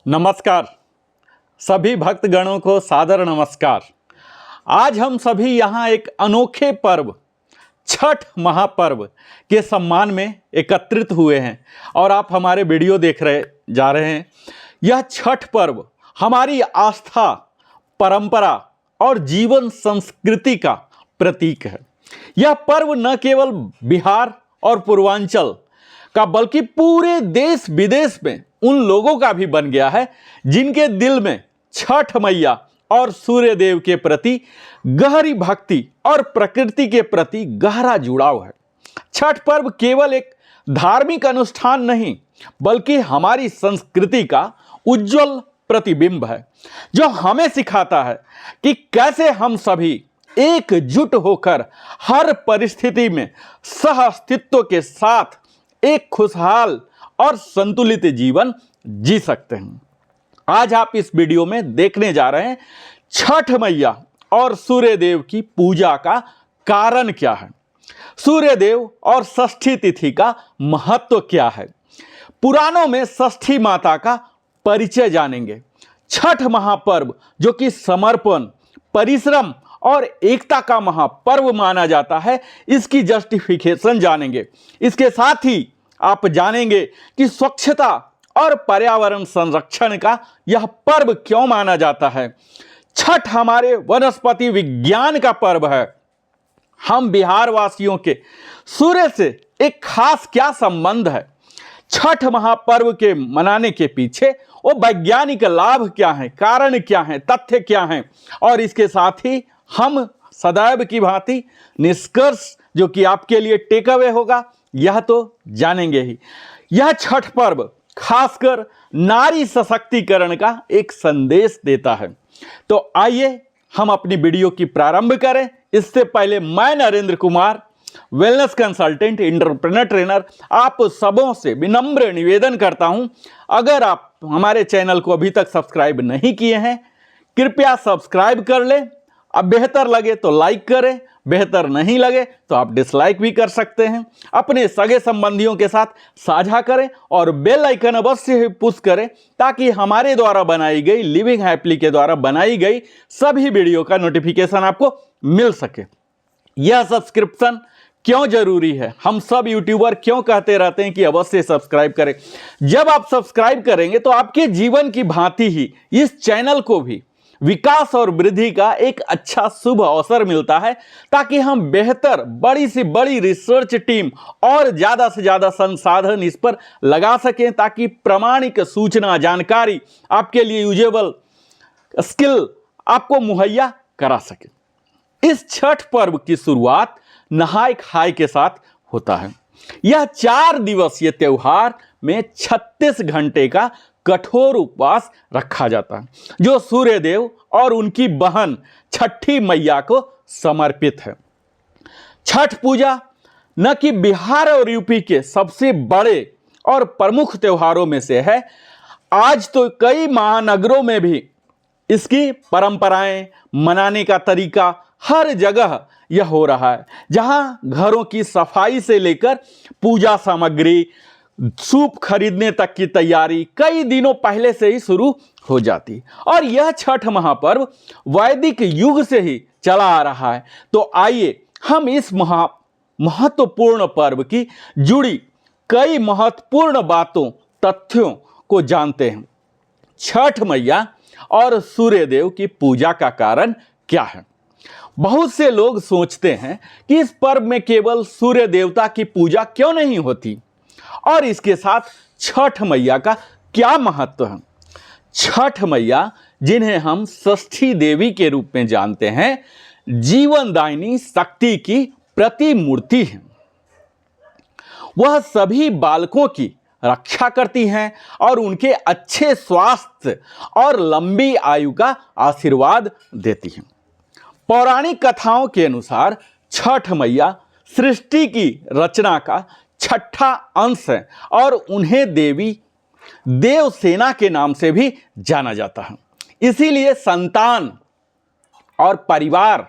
नमस्कार। सभी भक्तगणों को सादर नमस्कार। आज हम सभी यहाँ एक अनोखे पर्व छठ महापर्व के सम्मान में एकत्रित हुए हैं और आप हमारे वीडियो देख जा रहे हैं। यह छठ पर्व हमारी आस्था, परंपरा और जीवन संस्कृति का प्रतीक है। यह पर्व न केवल बिहार और पूर्वांचल का बल्कि पूरे देश विदेश में उन लोगों का भी बन गया है जिनके दिल में छठ मैया और सूर्य देव के प्रति गहरी भक्ति और प्रकृति के प्रति गहरा जुड़ाव है। छठ पर्व केवल एक धार्मिक अनुष्ठान नहीं बल्कि हमारी संस्कृति का उज्जवल प्रतिबिंब है, जो हमें सिखाता है कि कैसे हम सभी एकजुट होकर हर परिस्थिति में सह अस्तित्व के साथ एक खुशहाल और संतुलित जीवन जी सकते हैं। आज आप इस वीडियो में देखने जा रहे हैं छठ मैया और सूर्य देव की पूजा का कारण क्या है, सूर्य देव और षष्ठी तिथि का महत्व क्या है। पुराणों में षष्ठी माता का परिचय जानेंगे। छठ महापर्व जो कि समर्पण, परिश्रम और एकता का महापर्व माना जाता है, इसकी जस्टिफिकेशन जानेंगे। इसके साथ ही आप जानेंगे कि स्वच्छता और पर्यावरण संरक्षण का यह पर्व क्यों माना जाता है। छठ हमारे वनस्पति विज्ञान का पर्व है। हम बिहार वासियों के सूर्य से एक खास क्या संबंध है, छठ महापर्व के मनाने के पीछे वो वैज्ञानिक लाभ क्या है, कारण क्या है, तथ्य क्या है, और इसके साथ ही हम सदैव की भांति निष्कर्ष जो कि आपके लिए टेक अवे होगा यह तो जानेंगे ही। यह छठ पर्व खासकर नारी सशक्तिकरण का एक संदेश देता है। तो आइए हम अपनी वीडियो की प्रारंभ करें। इससे पहले मैं Narendra Kumar, wellness consultant, entrepreneur trainer, आप सबों से विनम्र निवेदन करता हूं, अगर आप हमारे चैनल को अभी तक सब्सक्राइब नहीं किए हैं कृपया सब्सक्राइब कर लें। अब बेहतर लगे तो लाइक करें, बेहतर नहीं लगे तो आप डिसलाइक भी कर सकते हैं। अपने सगे संबंधियों के साथ साझा करें और बेल आइकन अवश्य ही पुश करें ताकि हमारे द्वारा बनाई गई, लिविंग हैप्पली के द्वारा बनाई गई सभी वीडियो का नोटिफिकेशन आपको मिल सके। यह सब्सक्रिप्शन क्यों जरूरी है, हम सब यूट्यूबर क्यों कहते रहते हैं कि अवश्य सब्सक्राइब करें। जब आप सब्सक्राइब करेंगे तो आपके जीवन की भांति ही इस चैनल को भी विकास और वृद्धि का एक अच्छा शुभ अवसर मिलता है ताकि हम बेहतर, बड़ी से बड़ी रिसर्च टीम और ज्यादा से ज्यादा संसाधन इस पर लगा सकें ताकि प्रामाणिक सूचना, जानकारी, आपके लिए यूजेबल स्किल आपको मुहैया करा सके। इस छठ पर्व की शुरुआत नहाय खाए के साथ होता है। यह 4 दिवसीय त्योहार में 36 घंटे का कठोर उपवास रखा जाता है जो सूर्य देव और उनकी बहन छठी मैया को समर्पित है। छठ पूजा न कि बिहार और यूपी के सबसे बड़े और प्रमुख त्योहारों में से है, आज तो कई महानगरों में भी इसकी परंपराएं, मनाने का तरीका हर जगह यह हो रहा है, जहां घरों की सफाई से लेकर पूजा सामग्री, सूप खरीदने तक की तैयारी कई दिनों पहले से ही शुरू हो जाती। और यह छठ महापर्व वैदिक युग से ही चला आ रहा है। तो आइए हम इस महत्वपूर्ण पर्व की जुड़ी कई महत्वपूर्ण बातों, तथ्यों को जानते हैं। छठ मैया और सूर्य देव की पूजा का कारण क्या है। बहुत से लोग सोचते हैं कि इस पर्व में केवल सूर्य देवता की पूजा क्यों नहीं होती और इसके साथ छठ मैया का क्या महत्व है। छठ मैया, जिन्हें हम षष्ठी देवी के रूप में जानते हैं, जीवनदायिनी शक्ति की प्रतिमूर्ति हैं। वह सभी बालकों की रक्षा करती हैं और उनके अच्छे स्वास्थ्य और लंबी आयु का आशीर्वाद देती हैं। पौराणिक कथाओं के अनुसार छठ मैया सृष्टि की रचना का छठा अंश है और उन्हें देवी देवसेना के नाम से भी जाना जाता है। इसीलिए संतान और परिवार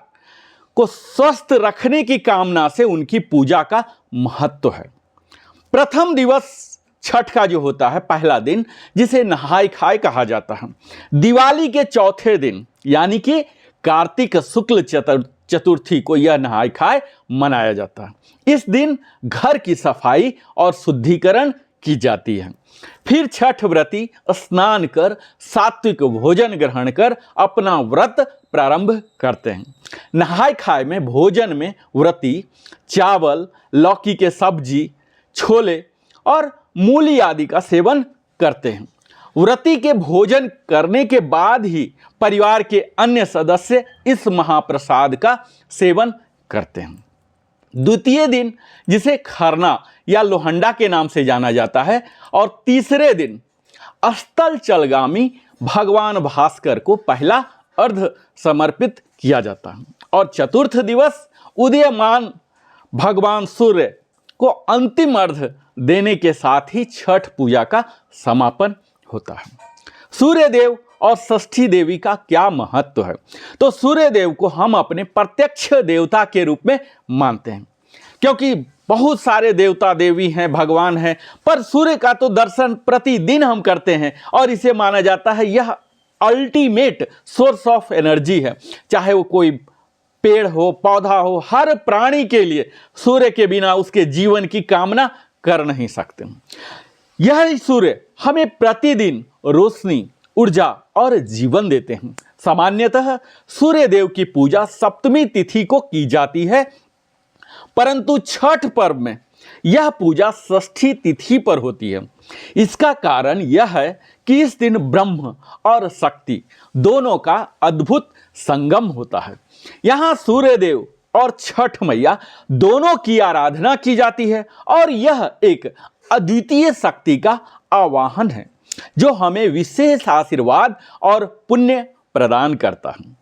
को स्वस्थ रखने की कामना से उनकी पूजा का महत्व है। प्रथम दिवस छठ का जो होता है पहला दिन, जिसे नहाय खाए कहा जाता है, दिवाली के चौथे दिन यानी कि कार्तिक शुक्ल चतुर्थी को यह नहाय खाए मनाया जाता है। इस दिन घर की सफाई और शुद्धिकरण की जाती है। फिर छठ व्रती स्नान कर सात्विक भोजन ग्रहण कर अपना व्रत प्रारंभ करते हैं। नहाय खाए में भोजन में व्रती चावल, लौकी के सब्जी, छोले और मूली आदि का सेवन करते हैं। व्रती के भोजन करने के बाद ही परिवार के अन्य सदस्य इस महाप्रसाद का सेवन करते हैं। द्वितीय दिन, जिसे खरना या लोहंडा के नाम से जाना जाता है, और तीसरे दिन अस्ताचलगामी भगवान भास्कर को पहला अर्घ समर्पित किया जाता है, और चतुर्थ दिवस उदीयमान भगवान सूर्य को अंतिम अर्घ देने के साथ ही छठ पूजा का समापन होता है। सूर्य देव और षष्ठी देवी का क्या महत्व है? तो सूर्य देव को हम अपने प्रत्यक्ष देवता के रूप में मानते हैं, क्योंकि बहुत सारे देवता देवी हैं, भगवान हैं, पर सूर्य का तो दर्शन प्रतिदिन हम करते हैं और इसे माना जाता है यह अल्टीमेट सोर्स ऑफ एनर्जी है। चाहे वो कोई पेड़ हो, पौधा हो, हर प्राणी के लिए सूर्य के बिना उसके जीवन की कामना कर नहीं सकते। यह सूर्य हमें प्रतिदिन रोशनी, ऊर्जा और जीवन देते हैं। सामान्यतः सूर्य देव की पूजा सप्तमी तिथि को की जाती है, परंतु छठ पर्व में यह पूजा षष्ठी तिथि पर होती है। इसका कारण यह है कि इस दिन ब्रह्म और शक्ति दोनों का अद्भुत संगम होता है। यहाँ सूर्य देव और छठ मैया दोनों की आराधना की जाती है, और यह एक अद्वितीय शक्ति का आवाहन है जो हमें विशेष आशीर्वाद और पुण्य प्रदान करता है।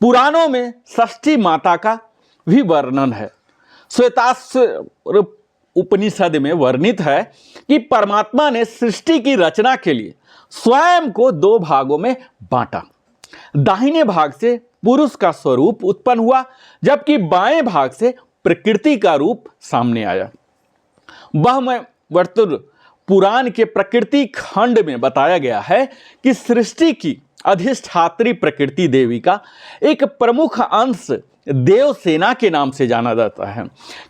पुराणों में षष्ठी माता का भी वर्णन है। श्वेताश्व उपनिषद में वर्णित है कि परमात्मा ने सृष्टि की रचना के लिए स्वयं को दो भागों में बांटा। दाहिने भाग से पुरुष का स्वरूप उत्पन्न हुआ, जबकि बाएं भाग से प्रकृति का रूप सामने आया। ब्रह्मवर्तुल पुराण के प्रकृति खंड में बताया गया है कि सृष्टि की अधिष्ठात्री प्रकृति देवी का एक प्रमुख अंश देव सेना के नाम से जाना जाता है,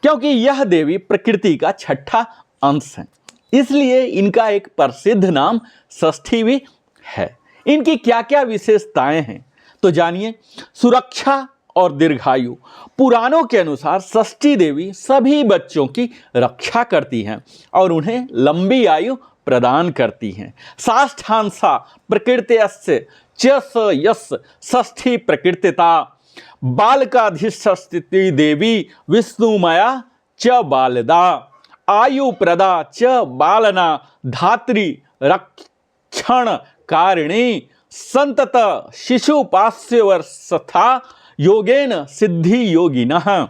क्योंकि यह देवी प्रकृति का छठा अंश है। इसलिए इनका एक प्रसिद्ध नाम षष्ठी भी है। इनकी क्या क्या विशेषताएं हैं तो जानिए। सुरक्षा और दीर्घायु। पुराणों के अनुसार षष्ठी देवी सभी बच्चों की रक्षा करती हैं और उन्हें लंबी आयु प्रदान करती हैं। साष्ठांसा प्रकृत्यस्य च स यस षष्ठी प्रकृतिता। बालकाधिष्ठिति देवी विष्णुमया च बालदा। आयु प्रदा च बालना धात्री रक्षण कारिणी। संतत शिशुपास्यवर्षथा योगेन सिद्धि योगिनः।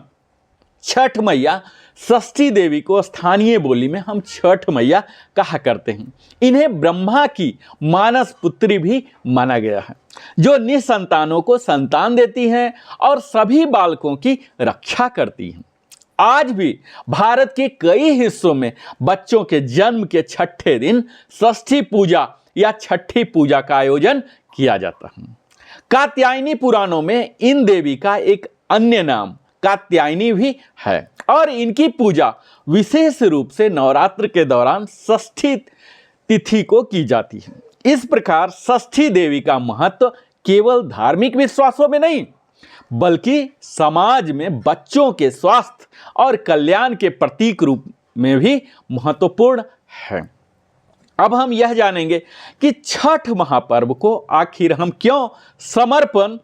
छठ मैया षष्ठी देवी को स्थानीय बोली में हम छठ मैया कहा करते हैं। इन्हें ब्रह्मा की मानस पुत्री भी माना गया है, जो निसंतानों को संतान देती हैं और सभी बालकों की रक्षा करती हैं। आज भी भारत के कई हिस्सों में बच्चों के जन्म के छठे दिन षष्ठी पूजा या छठी पूजा का आयोजन किया जाता है। कात्यायनी पुराणों में इन देवी का एक अन्य नाम कात्यायनी भी है, और इनकी पूजा विशेष रूप से नवरात्र के दौरान षष्ठी तिथि को की जाती है। इस प्रकार षष्ठी देवी का महत्व केवल धार्मिक विश्वासों में नहीं, बल्कि समाज में बच्चों के स्वास्थ्य और कल्याण के प्रतीक रूप में भी महत्वपूर्ण है। अब हम यह जानेंगे कि छठ महापर्व को आखिर हम क्यों समर्पण,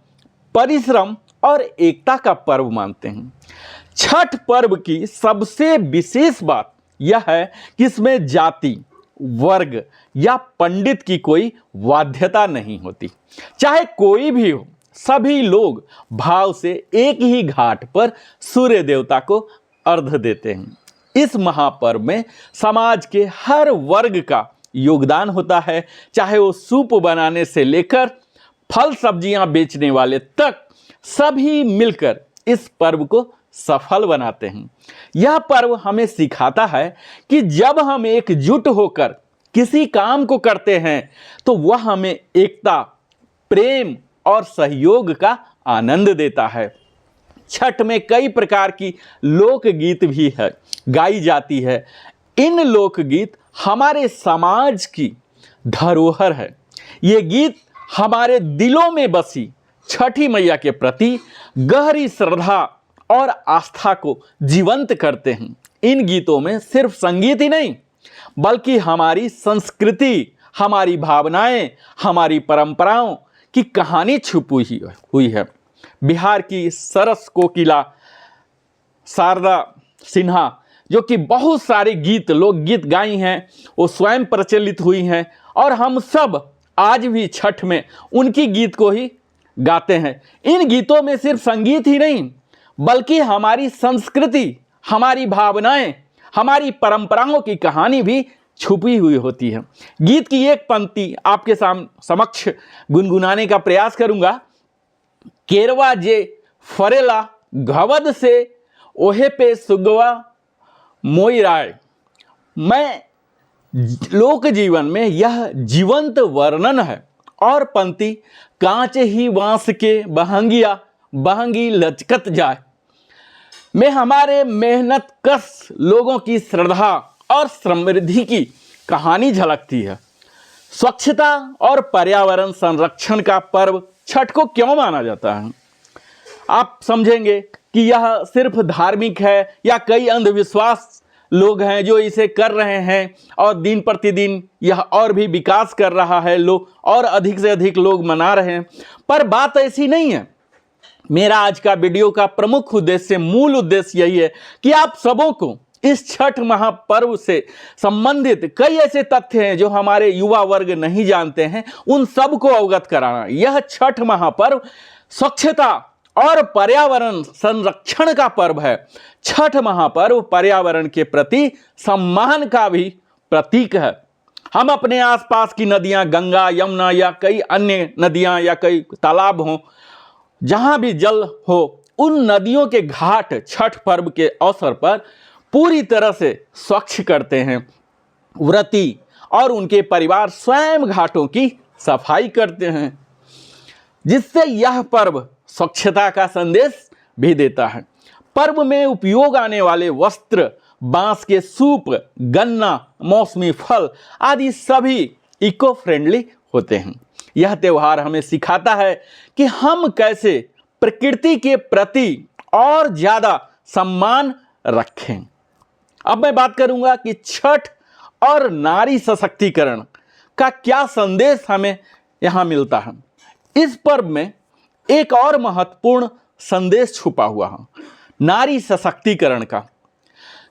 परिश्रम और एकता का पर्व मानते हैं। छठ पर्व की सबसे विशेष बात यह है कि इसमें जाति, वर्ग या पंडित की कोई बाध्यता नहीं होती। चाहे कोई भी हो, सभी लोग भाव से एक ही घाट पर सूर्य देवता को अर्घ देते हैं। इस महापर्व में समाज के हर वर्ग का योगदान होता है, चाहे वो सूप बनाने से लेकर फल सब्जियां बेचने वाले तक, सभी मिलकर इस पर्व को सफल बनाते हैं। यह पर्व हमें सिखाता है कि जब हम एकजुट होकर किसी काम को करते हैं तो वह हमें एकता, प्रेम और सहयोग का आनंद देता है। छठ में कई प्रकार की लोकगीत भी है गाई जाती है। इन लोकगीत हमारे समाज की धरोहर है। ये गीत हमारे दिलों में बसी छठी मैया के प्रति गहरी श्रद्धा और आस्था को जीवंत करते हैं। इन गीतों में सिर्फ संगीत ही नहीं बल्कि हमारी संस्कृति, हमारी भावनाएं, हमारी परंपराओं की कहानी छुपी हुई है। बिहार की सरस कोकिला शारदा सिन्हा जो कि बहुत सारे गीत, लोकगीत गाई हैं, वो स्वयं प्रचलित हुई हैं और हम सब आज भी छठ में उनकी गीत को ही गाते हैं। इन गीतों में सिर्फ संगीत ही नहीं बल्कि हमारी संस्कृति, हमारी भावनाएं, हमारी परंपराओं की कहानी भी छुपी हुई होती है। गीत की एक पंक्ति आपके समक्ष गुनगुनाने का प्रयास करूंगा। केरवा जे फरेला घवद से ओहे पे सुगवा मोई राय। मैं लोक जीवन में यह जीवंत वर्णन है और पंक्ति कांच ही बांस के बहंगिया बहंगी लचकत जाए में हमारे मेहनत कश लोगों की श्रद्धा और समृद्धि की कहानी झलकती है। स्वच्छता और पर्यावरण संरक्षण का पर्व छठ को क्यों माना जाता है? आप समझेंगे कि यह सिर्फ धार्मिक है या कई अंधविश्वास लोग हैं जो इसे कर रहे हैं और दिन प्रतिदिन यह और भी विकास कर रहा है, लोग और अधिक से अधिक लोग मना रहे हैं। पर बात ऐसी नहीं है। मेरा आज का वीडियो का प्रमुख उद्देश्य, मूल उद्देश्य यही है कि आप सबों को इस छठ महापर्व से संबंधित कई ऐसे तथ्य हैं जो हमारे युवा वर्ग नहीं जानते हैं, उन सब को अवगत कराना। यह छठ महापर्व स्वच्छता और पर्यावरण संरक्षण का पर्व है। छठ महापर्व पर्यावरण के प्रति सम्मान का भी प्रतीक है। हम अपने आसपास की नदियां, गंगा, यमुना या कई अन्य नदियां या कई तालाब हों, जहां भी जल हो, उन नदियों के घाट छठ पर्व के अवसर पर पूरी तरह से स्वच्छ करते हैं। व्रती और उनके परिवार स्वयं घाटों की सफाई करते हैं, जिससे यह पर्व स्वच्छता का संदेश भी देता है। पर्व में उपयोग आने वाले वस्त्र, बांस के सूप, गन्ना, मौसमी फल आदि सभी इको फ्रेंडली होते हैं। यह त्यौहार हमें सिखाता है कि हम कैसे प्रकृति के प्रति और ज्यादा सम्मान रखें। अब मैं बात करूंगा कि छठ और नारी सशक्तिकरण का क्या संदेश हमें यहां मिलता है। इस पर्व में एक और महत्वपूर्ण संदेश छुपा हुआ है, नारी सशक्तिकरण का।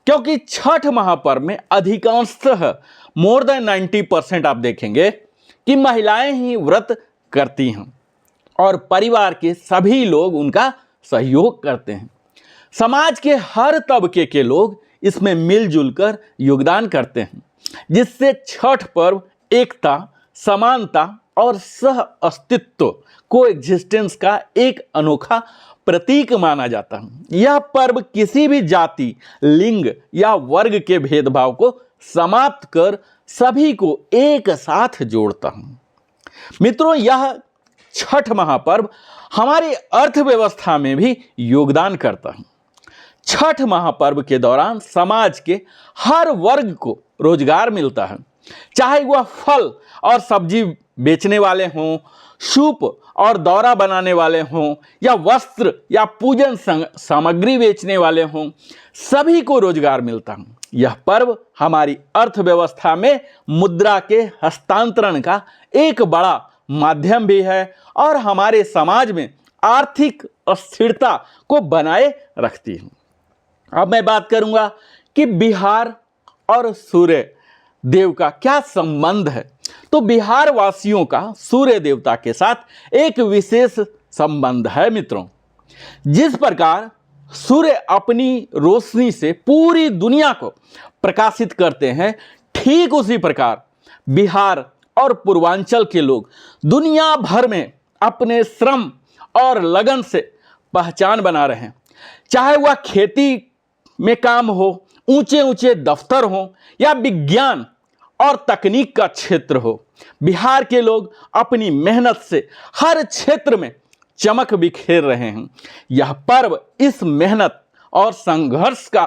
क्योंकि छठ महापर्व में अधिकांशतः मोर देन 90% आप देखेंगे कि महिलाएं ही व्रत करती हैं और परिवार के सभी लोग उनका सहयोग करते हैं। समाज के हर तबके के लोग इसमें मिलजुल कर योगदान करते हैं, जिससे छठ पर्व एकता, समानता और सह अस्तित्व, को एग्जिस्टेंस का एक अनोखा प्रतीक माना जाता है। यह पर्व किसी भी जाति, लिंग या वर्ग के भेदभाव को समाप्त कर सभी को एक साथ जोड़ता है। मित्रों, यह छठ महापर्व हमारी अर्थव्यवस्था में भी योगदान करता है। छठ महापर्व के दौरान समाज के हर वर्ग को रोजगार मिलता है, चाहे वह फल और सब्जी बेचने वाले हों, सूप और दौरा बनाने वाले हों, या वस्त्र या पूजन सामग्री बेचने वाले हों, सभी को रोजगार मिलता है। यह पर्व हमारी अर्थव्यवस्था में मुद्रा के हस्तांतरण का एक बड़ा माध्यम भी है और हमारे समाज में आर्थिक स्थिरता को बनाए रखती है। अब मैं बात करूंगा कि बिहार और सूर्य देव का क्या संबंध है। तो बिहार वासियों का सूर्य देवता के साथ एक विशेष संबंध है मित्रों। जिस प्रकार सूर्य अपनी रोशनी से पूरी दुनिया को प्रकाशित करते हैं, ठीक उसी प्रकार बिहार और पूर्वांचल के लोग दुनिया भर में अपने श्रम और लगन से पहचान बना रहे हैं। चाहे वह खेती में काम हो, ऊंचे ऊंचे दफ्तर हो या विज्ञान और तकनीक का क्षेत्र हो, बिहार के लोग अपनी मेहनत से हर क्षेत्र में चमक बिखेर रहे हैं। यह पर्व इस मेहनत और संघर्ष का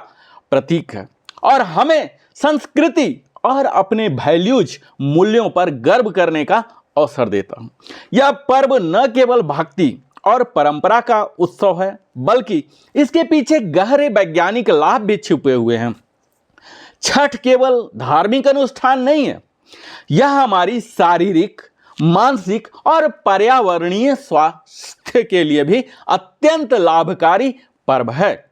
प्रतीक है और हमें संस्कृति और अपने वैल्यूज मूल्यों पर गर्व करने का अवसर देता है। यह पर्व न केवल भक्ति और परंपरा का उत्सव है, बल्कि इसके पीछे गहरे वैज्ञानिक लाभ भी छुपे हुए हैं। छठ केवल धार्मिक अनुष्ठान नहीं है, यह हमारी शारीरिक, मानसिक और पर्यावरणीय स्वास्थ्य के लिए भी अत्यंत लाभकारी पर्व है।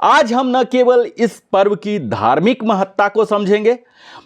आज हम न केवल इस पर्व की धार्मिक महत्ता को समझेंगे,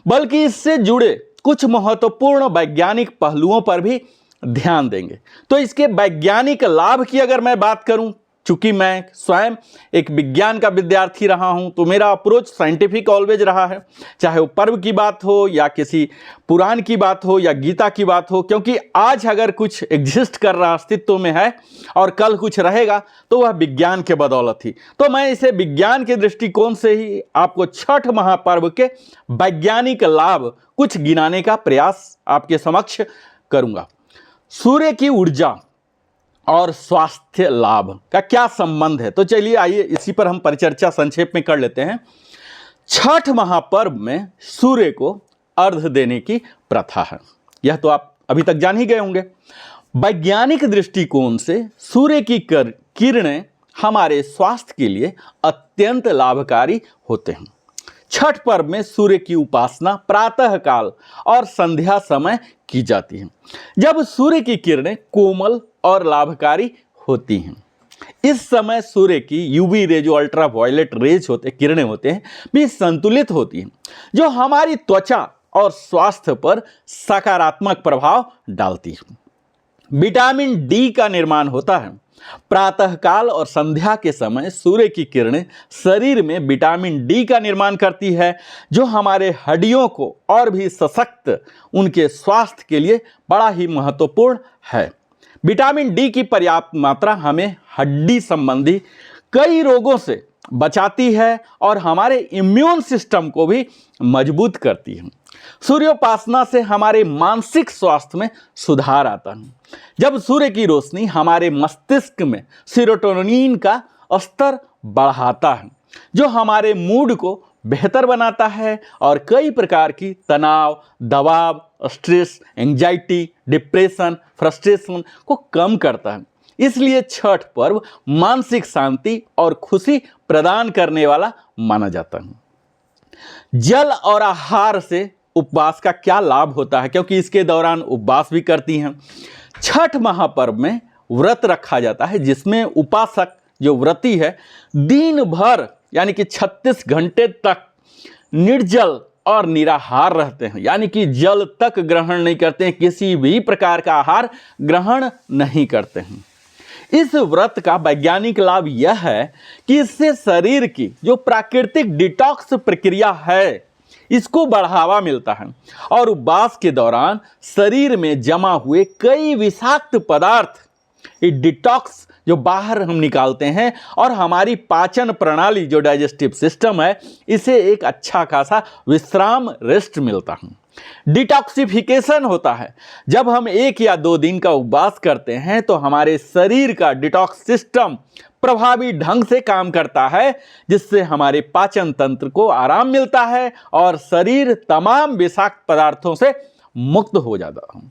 बल्कि इससे जुड़े कुछ महत्वपूर्ण वैज्ञानिक पहलुओं पर भी ध्यान देंगे। तो इसके वैज्ञानिक लाभ की अगर मैं बात करूं, चूंकि मैं स्वयं एक विज्ञान का विद्यार्थी रहा हूं, तो मेरा अप्रोच साइंटिफिक ऑलवेज रहा है, चाहे वो पर्व की बात हो या किसी पुराण की बात हो या गीता की बात हो, क्योंकि आज अगर कुछ एग्जिस्ट कर रहा, अस्तित्व में है और कल कुछ रहेगा, तो वह विज्ञान के बदौलत ही। तो मैं इसे विज्ञान के दृष्टिकोण से ही आपको छठ महापर्व के वैज्ञानिक लाभ कुछ गिनाने का प्रयास आपके समक्ष करूंगा। सूर्य की ऊर्जा और स्वास्थ्य लाभ का क्या संबंध है, तो चलिए आइए इसी पर हम परिचर्चा संक्षेप में कर लेते हैं। छठ महापर्व में सूर्य को अर्घ्य देने की प्रथा है, यह तो आप अभी तक जान ही गए होंगे। वैज्ञानिक दृष्टिकोण से सूर्य की किरणें हमारे स्वास्थ्य के लिए अत्यंत लाभकारी होते हैं। छठ पर्व में सूर्य की उपासना प्रातः काल और संध्या समय की जाती है, जब सूर्य की किरणें कोमल और लाभकारी होती हैं। इस समय सूर्य की यूवी रे, जो अल्ट्रा वायलेट रेज होते किरणें होते हैं, भी संतुलित होती हैं, जो हमारी त्वचा और स्वास्थ्य पर सकारात्मक प्रभाव डालती है। विटामिन डी का निर्माण होता है। प्रातःकाल और संध्या के समय सूर्य की किरणें शरीर में विटामिन डी का निर्माण करती है, जो हमारे हड्डियों को और भी सशक्त, उनके स्वास्थ्य के लिए बड़ा ही महत्वपूर्ण है। विटामिन डी की पर्याप्त मात्रा हमें हड्डी संबंधी कई रोगों से बचाती है और हमारे इम्यून सिस्टम को भी मजबूत करती है। सूर्योपासना से हमारे मानसिक स्वास्थ्य में सुधार आता है, जब सूर्य की रोशनी हमारे मस्तिष्क में सेरोटोनिन का स्तर बढ़ाता है, जो हमारे मूड को बेहतर बनाता है और कई प्रकार की तनाव, दबाव, स्ट्रेस, एंजाइटी, डिप्रेशन, फ्रस्ट्रेशन को कम करता है। इसलिए छठ पर्व मानसिक शांति और खुशी प्रदान करने वाला माना जाता है। जल और आहार से उपवास का क्या लाभ होता है, क्योंकि इसके दौरान उपवास भी करती हैं। छठ महापर्व में व्रत रखा जाता है, जिसमें उपासक जो व्रती है दिन भर यानी कि 36 घंटे तक निर्जल और निराहार रहते हैं, यानी कि जल तक ग्रहण नहीं करते हैं, किसी भी प्रकार का आहार ग्रहण नहीं करते हैं। इस व्रत का वैज्ञानिक लाभ यह है कि इससे शरीर की जो प्राकृतिक डिटॉक्स प्रक्रिया है, इसको बढ़ावा मिलता है और उपवास के दौरान शरीर में जमा हुए कई विषाक्त पदार्थ, ये डिटॉक्स जो बाहर हम निकालते हैं और हमारी पाचन प्रणाली जो डाइजेस्टिव सिस्टम है, इसे एक अच्छा खासा विश्राम, रेस्ट मिलता है। डिटॉक्सिफिकेशन होता है। जब हम 1 या 2 दिन का उपवास करते हैं तो हमारे शरीर का डिटॉक्स सिस्टम प्रभावी ढंग से काम करता है, जिससे हमारे पाचन तंत्र को आराम मिलता है और शरीर तमाम विषाक्त पदार्थों से मुक्त हो जाता है।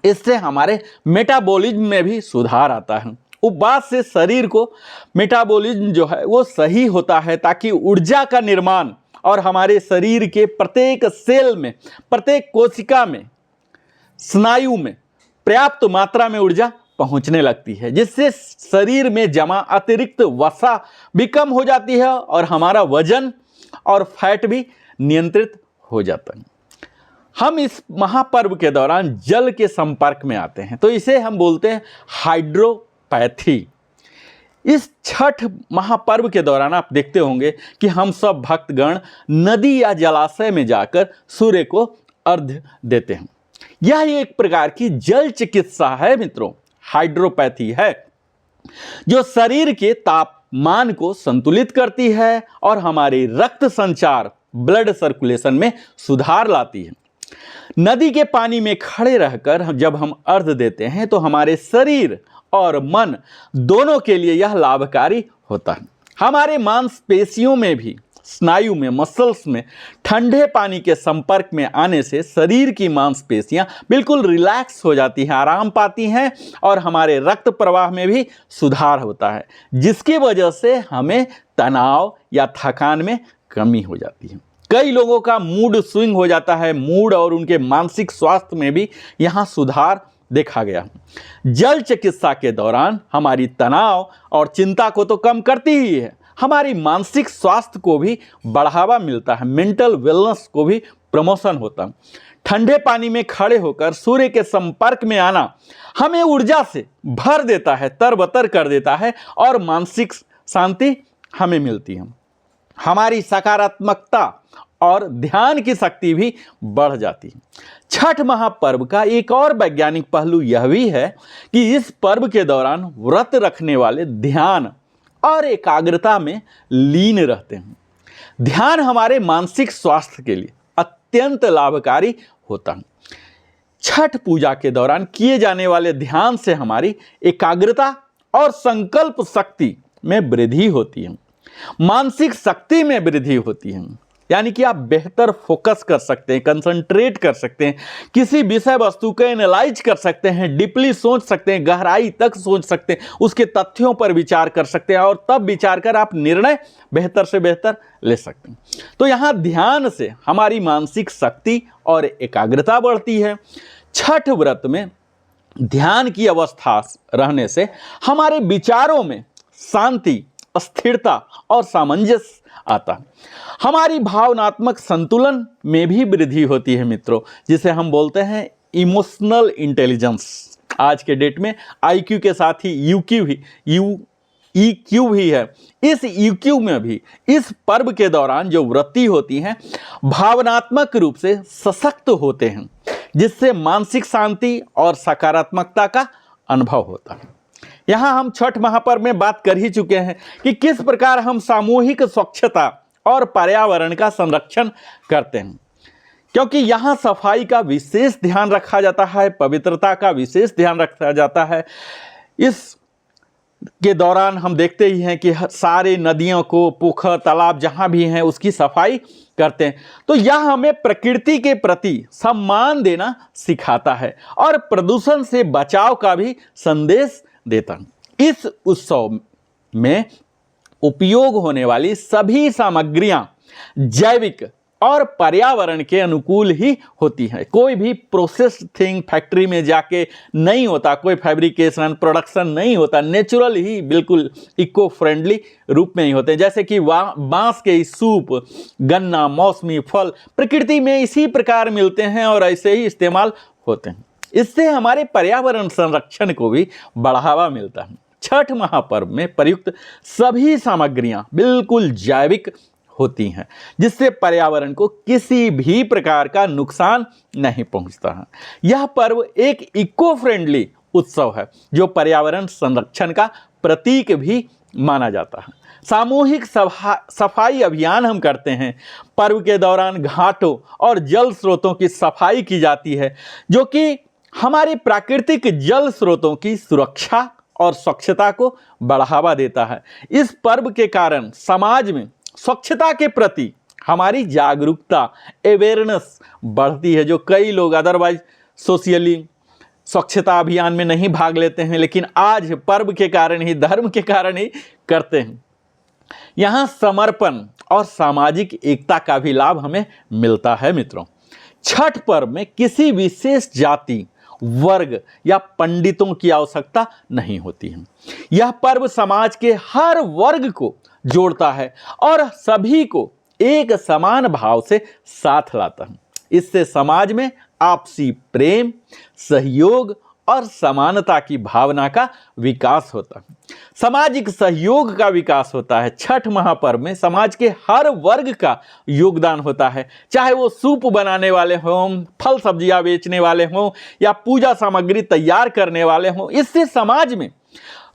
इससे हमारे मेटाबॉलिज्म में भी सुधार आता है। उपवास से शरीर को मेटाबॉलिज्म जो है वो सही होता है, ताकि ऊर्जा का निर्माण और हमारे शरीर के प्रत्येक सेल में, प्रत्येक कोशिका में, स्नायु में पर्याप्त मात्रा में ऊर्जा पहुंचने लगती है, जिससे शरीर में जमा अतिरिक्त वसा भी कम हो जाती है और हमारा वजन और फैट भी नियंत्रित हो जाता है। हम इस महापर्व के दौरान जल के संपर्क में आते हैं, तो इसे हम बोलते हैं हाइड्रोपैथी। इस छठ महापर्व के दौरान आप देखते होंगे कि हम सब भक्तगण नदी या जलाशय में जाकर सूर्य को अर्घ्य देते हैं। यह एक प्रकार की जल चिकित्सा है मित्रों, हाइड्रोपैथी है, जो शरीर के तापमान को संतुलित करती है और हमारे रक्त संचार, ब्लड सर्कुलेशन में सुधार लाती है। नदी के पानी में खड़े रहकर जब हम अर्घ देते हैं तो हमारे शरीर और मन दोनों के लिए यह लाभकारी होता है। हमारे मांसपेशियों में भी, स्नायु में, मसल्स में ठंडे पानी के संपर्क में आने से शरीर की मांसपेशियां बिल्कुल रिलैक्स हो जाती हैं, आराम पाती हैं और हमारे रक्त प्रवाह में भी सुधार होता है, जिसकी वजह से हमें तनाव या थकान में कमी हो जाती है। कई लोगों का मूड स्विंग हो जाता है, मूड और उनके मानसिक स्वास्थ्य में भी यहाँ सुधार देखा गया। जल चिकित्सा के दौरान हमारी तनाव और चिंता को तो कम करती ही है, हमारी मानसिक स्वास्थ्य को भी बढ़ावा मिलता है, मेंटल वेलनेस को भी प्रमोशन होता है। ठंडे पानी में खड़े होकर सूर्य के संपर्क में आना हमें ऊर्जा से भर देता है, तरबतर कर देता है और मानसिक शांति हमें मिलती है। हमारी सकारात्मकता और ध्यान की शक्ति भी बढ़ जाती है। छठ महापर्व का एक और वैज्ञानिक पहलू यह भी है कि इस पर्व के दौरान व्रत रखने वाले ध्यान और एकाग्रता में लीन रहते हैं। ध्यान हमारे मानसिक स्वास्थ्य के लिए अत्यंत लाभकारी होता है। छठ पूजा के दौरान किए जाने वाले ध्यान से हमारी एकाग्रता और संकल्प शक्ति में वृद्धि होती है, मानसिक शक्ति में वृद्धि होती है, यानी कि आप बेहतर फोकस कर सकते हैं, कंसंट्रेट कर सकते हैं, किसी विषय वस्तु को एनालाइज कर सकते हैं, डीपली सोच सकते हैं, गहराई तक सोच सकते हैं, उसके तथ्यों पर विचार कर सकते हैं और तब विचार कर आप निर्णय बेहतर से बेहतर ले सकते हैं। तो यहाँ ध्यान से हमारी मानसिक शक्ति और एकाग्रता बढ़ती है। छठ व्रत में ध्यान की अवस्था रहने से हमारे विचारों में शांति, स्थिरता और सामंजस्य आता है। हमारी भावनात्मक संतुलन में भी वृद्धि होती है मित्रों, जिसे हम बोलते हैं इमोशनल इंटेलिजेंस। आज के डेट में IQ के साथ ही EQ भी है। इस EQ में भी इस पर्व के दौरान जो व्रती होती हैं भावनात्मक रूप से सशक्त होते हैं, जिससे मानसिक शांति और सकारात्मकता का अनुभव होता है। यहाँ हम छठ महापर्व में बात कर ही चुके हैं कि किस प्रकार हम सामूहिक स्वच्छता और पर्यावरण का संरक्षण करते हैं, क्योंकि यहाँ सफाई का विशेष ध्यान रखा जाता है, पवित्रता का विशेष ध्यान रखा जाता है। इस के दौरान हम देखते ही हैं कि सारे नदियों को, पोखर, तालाब जहाँ भी हैं उसकी सफाई करते हैं। तो यह हमें प्रकृति के प्रति सम्मान देना सिखाता है और प्रदूषण से बचाव का भी संदेश देता। इस उत्सव में उपयोग होने वाली सभी सामग्रियां जैविक और पर्यावरण के अनुकूल ही होती है। कोई भी प्रोसेस्ड थिंग फैक्ट्री में जाके नहीं होता, कोई फैब्रिकेशन, प्रोडक्शन नहीं होता, नेचुरल ही बिल्कुल इको फ्रेंडली रूप में ही होते हैं। जैसे कि बांस के सूप, गन्ना, मौसमी फल प्रकृति में इसी प्रकार मिलते हैं और ऐसे ही इस्तेमाल होते हैं। इससे हमारे पर्यावरण संरक्षण को भी बढ़ावा मिलता है। छठ महापर्व में प्रयुक्त सभी सामग्रियां बिल्कुल जैविक होती हैं, जिससे पर्यावरण को किसी भी प्रकार का नुकसान नहीं पहुंचता है। यह पर्व एक इको फ्रेंडली उत्सव है जो पर्यावरण संरक्षण का प्रतीक भी माना जाता है। सामूहिक सफाई अभियान हम करते हैं। पर्व के दौरान घाटों और जल स्रोतों की सफाई की जाती है, जो कि हमारे प्राकृतिक जल स्रोतों की सुरक्षा और स्वच्छता को बढ़ावा देता है। इस पर्व के कारण समाज में स्वच्छता के प्रति हमारी जागरूकता, अवेयरनेस बढ़ती है, जो कई लोग अदरवाइज सोशली स्वच्छता अभियान में नहीं भाग लेते हैं, लेकिन आज पर्व के कारण ही, धर्म के कारण ही करते हैं। यहाँ समर्पण और सामाजिक एकता का भी लाभ हमें मिलता है मित्रों। छठ पर्व में किसी विशेष जाति, वर्ग या पंडितों की आवश्यकता नहीं होती है। यह पर्व समाज के हर वर्ग को जोड़ता है और सभी को एक समान भाव से साथ लाता है। इससे समाज में आपसी प्रेम, सहयोग और समानता की भावना का विकास होता है। सामाजिक सहयोग का विकास होता है। छठ महापर्व में समाज के हर वर्ग का योगदान होता है, चाहे वो सूप बनाने वाले हों, फल सब्जियां बेचने वाले हों या पूजा सामग्री तैयार करने वाले हों। इससे समाज में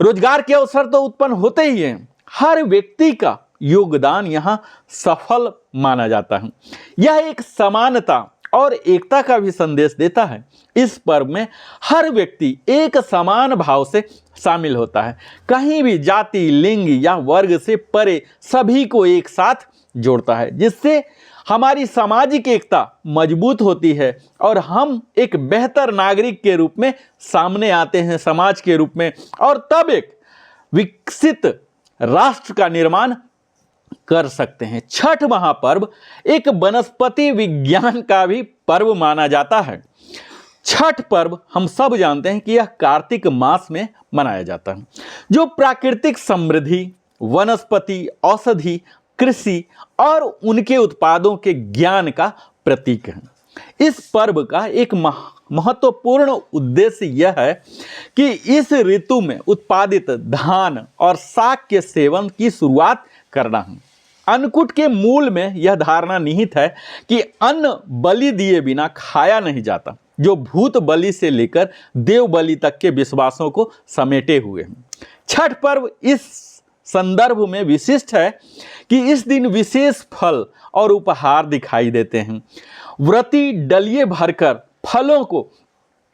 रोजगार के अवसर तो उत्पन्न होते ही हैं। हर व्यक्ति का योगदान यहाँ सफल माना जाता है। यह एक समानता और एकता का भी संदेश देता है। इस पर्व में हर व्यक्ति एक समान भाव से शामिल होता है, कहीं भी जाति, लिंग या वर्ग से परे सभी को एक साथ जोड़ता है, जिससे हमारी सामाजिक एकता मजबूत होती है और हम एक बेहतर नागरिक के रूप में सामने आते हैं समाज के रूप में, और तब एक विकसित राष्ट्र का निर्माण कर सकते हैं। छठ महापर्व एक वनस्पति विज्ञान का भी पर्व माना जाता है। छठ पर्व हम सब जानते हैं कि यह कार्तिक मास में मनाया जाता है, जो प्राकृतिक समृद्धि, वनस्पति, औषधि, कृषि और उनके उत्पादों के ज्ञान का प्रतीक है। इस पर्व का एक महत्वपूर्ण उद्देश्य यह है कि इस ऋतु में उत्पादित धान और साग के सेवन की शुरुआत करना है। अन्नकूट के मूल में यह धारणा निहित है कि अन्न बलि दिए बिना खाया नहीं जाता, जो भूत बलि से लेकर देव बलि तक के विश्वासों को समेटे हुए हैं। छठ पर्व इस संदर्भ में विशिष्ट है कि इस दिन विशेष फल और उपहार दिखाई देते हैं। व्रती डलिए भरकर फलों को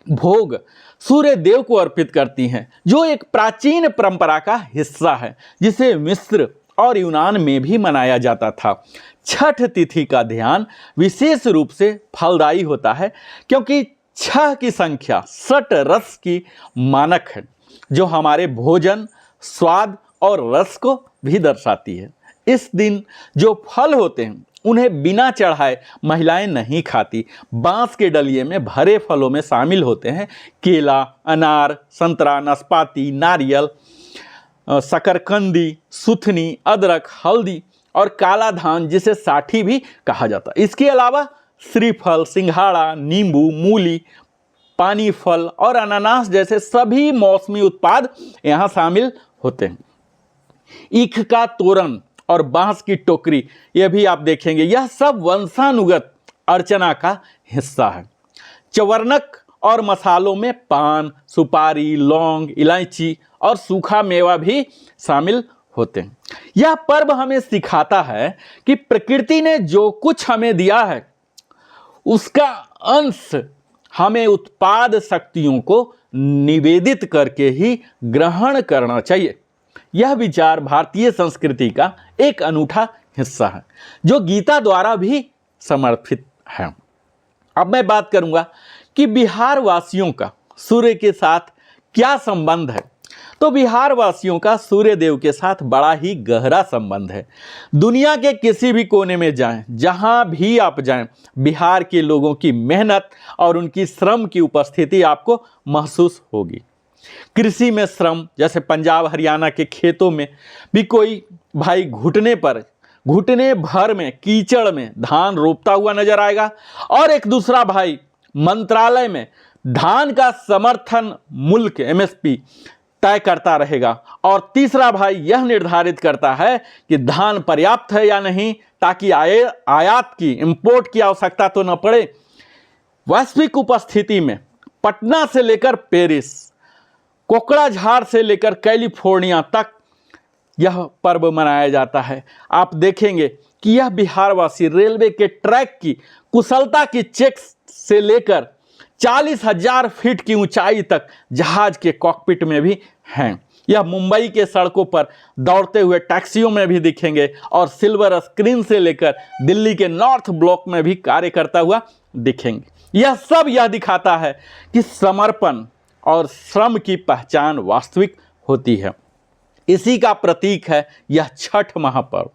भोग सूर्य देव को अर्पित करती हैं, जो एक प्राचीन परंपरा का हिस्सा है, जिसे मिस्र और यूनान में भी मनाया जाता था। छठ तिथि का ध्यान विशेष रूप से फलदायी होता है, क्योंकि 6 की संख्या षट रस की मानक है, जो हमारे भोजन, स्वाद और रस को भी दर्शाती है। इस दिन जो फल होते हैं उन्हें बिना चढ़ाए महिलाएं नहीं खाती। बांस के डलिए में भरे फलों में शामिल होते हैं केला, अनार, संतरा, नाशपाती, नारियल, शकरकंदी, सुथनी, अदरक, हल्दी और काला धान, जिसे साठी भी कहा जाता है। इसके अलावा श्रीफल, सिंघाड़ा, नींबू, मूली, पानी फल और अनानास जैसे सभी मौसमी उत्पाद यहाँ शामिल होते हैं। ईख का तोरण और बांस की टोकरी, यह भी आप देखेंगे, यह सब वंशानुगत अर्चना का हिस्सा है। चवर्णक और मसालों में पान, सुपारी, लौंग, इलायची और सूखा मेवा भी शामिल होते हैं। यह पर्व हमें सिखाता है कि प्रकृति ने जो कुछ हमें दिया है उसका अंश हमें उत्पाद शक्तियों को निवेदित करके ही ग्रहण करना चाहिए। यह विचार भारतीय संस्कृति का एक अनूठा हिस्सा है, जो गीता द्वारा भी समर्थित है। अब मैं बात करूंगा कि बिहार वासियों का सूर्य के साथ क्या संबंध है। तो बिहार वासियों का सूर्य देव के साथ बड़ा ही गहरा संबंध है। दुनिया के किसी भी कोने में जाएं, जहां भी आप जाएं, बिहार के लोगों की मेहनत और उनकी श्रम की उपस्थिति आपको महसूस होगी। कृषि में श्रम, जैसे पंजाब हरियाणा के खेतों में भी कोई भाई घुटने भर में कीचड़ में धान रोपता हुआ नजर आएगा, और एक दूसरा भाई मंत्रालय में धान का समर्थन मूल्य MSP तय करता रहेगा, और तीसरा भाई यह निर्धारित करता है कि धान पर्याप्त है या नहीं, ताकि आयात की, इंपोर्ट की आवश्यकता तो न पड़े। वैश्विक उपस्थिति में पटना से लेकर पेरिस, कोकड़ाझाड़ से लेकर कैलिफोर्निया तक यह पर्व मनाया जाता है। आप देखेंगे कि यह बिहारवासी रेलवे के ट्रैक की कुशलता की चेक से लेकर 40,000 फीट की ऊंचाई तक जहाज के कॉकपिट में भी हैं। यह मुंबई के सड़कों पर दौड़ते हुए टैक्सियों में भी दिखेंगे, और सिल्वर स्क्रीन से लेकर दिल्ली के नॉर्थ ब्लॉक में भी कार्य करता हुआ दिखेंगे। यह सब यह दिखाता है कि समर्पण और श्रम की पहचान वास्तविक होती है। इसी का प्रतीक है यह छठ महापर्व,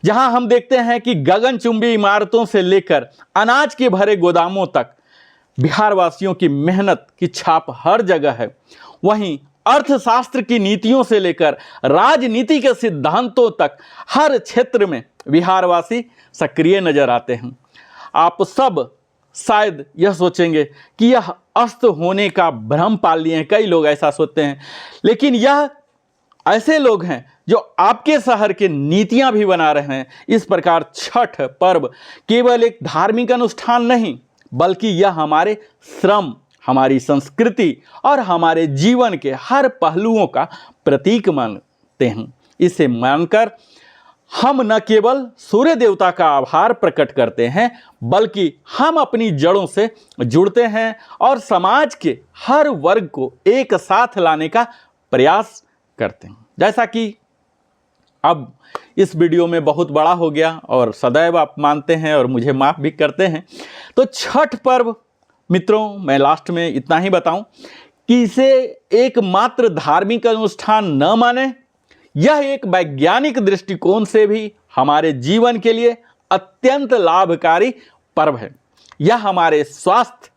जहां हम देखते हैं कि गगनचुंबी इमारतों से लेकर अनाज के भरे गोदामों तक बिहारवासियों की मेहनत की छाप हर जगह है। वहीं अर्थशास्त्र की नीतियों से लेकर राजनीति के सिद्धांतों तक हर क्षेत्र में बिहारवासी सक्रिय नजर आते हैं। आप सब शायद यह सोचेंगे कि यह अस्त होने का भ्रम पाल लिए हैं, कई लोग ऐसा सोचते हैं, लेकिन यह ऐसे लोग हैं जो आपके शहर के नीतियां भी बना रहे हैं। इस प्रकार छठ पर्व केवल एक धार्मिक अनुष्ठान नहीं, बल्कि यह हमारे श्रम, हमारी संस्कृति और हमारे जीवन के हर पहलुओं का प्रतीक मानते हैं। इसे मानकर हम न केवल सूर्य देवता का आभार प्रकट करते हैं, बल्कि हम अपनी जड़ों से जुड़ते हैं और समाज के हर वर्ग को एक साथ लाने का प्रयास करते हैं। जैसा कि अब इस वीडियो में बहुत बड़ा हो गया और सदैव आप मानते हैं और मुझे माफ़ भी करते हैं, तो छठ पर्व मित्रों, मैं लास्ट में इतना ही बताऊं कि इसे एकमात्र धार्मिक अनुष्ठान न माने, यह एक वैज्ञानिक दृष्टिकोण से भी हमारे जीवन के लिए अत्यंत लाभकारी पर्व है। यह हमारे स्वास्थ्य,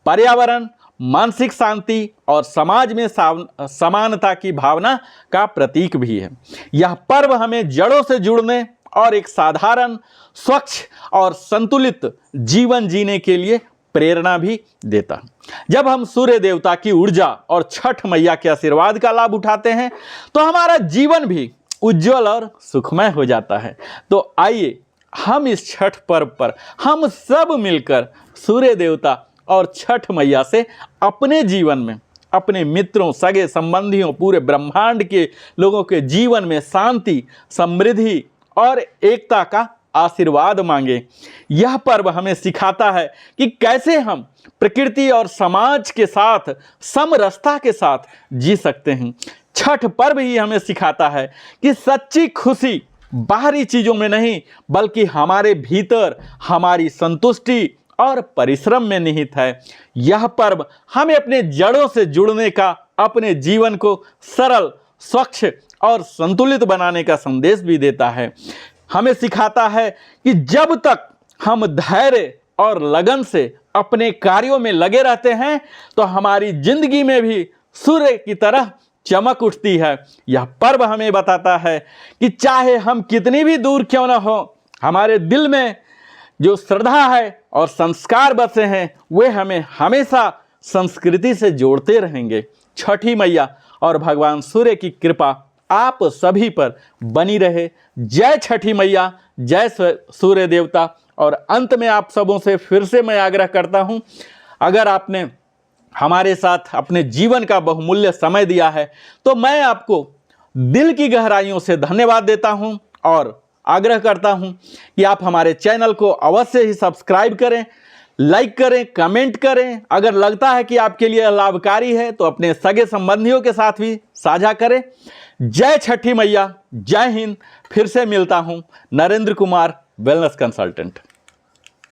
पर्यावरण, मानसिक शांति और समाज में समानता की भावना का प्रतीक भी है। यह पर्व हमें जड़ों से जुड़ने और एक साधारण, स्वच्छ और संतुलित जीवन जीने के लिए प्रेरणा भी देता है। जब हम सूर्य देवता की ऊर्जा और छठ मैया के आशीर्वाद का लाभ उठाते हैं तो हमारा जीवन भी उज्जवल और सुखमय हो जाता है। तो आइए हम इस छठ पर्व पर हम सब मिलकर सूर्य देवता और छठ मैया से अपने जीवन में, अपने मित्रों, सगे संबंधियों, पूरे ब्रह्मांड के लोगों के जीवन में शांति, समृद्धि और एकता का आशीर्वाद मांगे। यह पर्व हमें सिखाता है कि कैसे हम प्रकृति और समाज के साथ समरसता के साथ जी सकते हैं। छठ पर्व ही हमें सिखाता है कि सच्ची खुशी बाहरी चीज़ों में नहीं, बल्कि हमारे भीतर हमारी संतुष्टि और परिश्रम में निहित है। यह पर्व हमें अपने जड़ों से जुड़ने का, अपने जीवन को सरल, स्वच्छ और संतुलित बनाने का संदेश भी देता है। हमें सिखाता है कि जब तक हम धैर्य और लगन से अपने कार्यों में लगे रहते हैं तो हमारी जिंदगी में भी सूर्य की तरह चमक उठती है। यह पर्व हमें बताता है कि चाहे हम कितनी भी दूर क्यों न हो, हमारे दिल में जो श्रद्धा है और संस्कार बसे हैं वे हमें हमेशा संस्कृति से जोड़ते रहेंगे। छठी मैया और भगवान सूर्य की कृपा आप सभी पर बनी रहे। जय छठी मैया, जय सूर्य देवता। और अंत में आप सबों से फिर से मैं आग्रह करता हूं, अगर आपने हमारे साथ अपने जीवन का बहुमूल्य समय दिया है तो मैं आपको दिल की गहराइयों से धन्यवाद देता हूं और आग्रह करता हूं कि आप हमारे चैनल को अवश्य ही सब्सक्राइब करें, लाइक करें, कमेंट करें। अगर लगता है कि आपके लिए लाभकारी है तो अपने सगे संबंधियों के साथ भी साझा करें। जय छठी मैया, जय हिंद। फिर से मिलता हूं, नरेंद्र कुमार, वेलनेस कंसल्टेंट।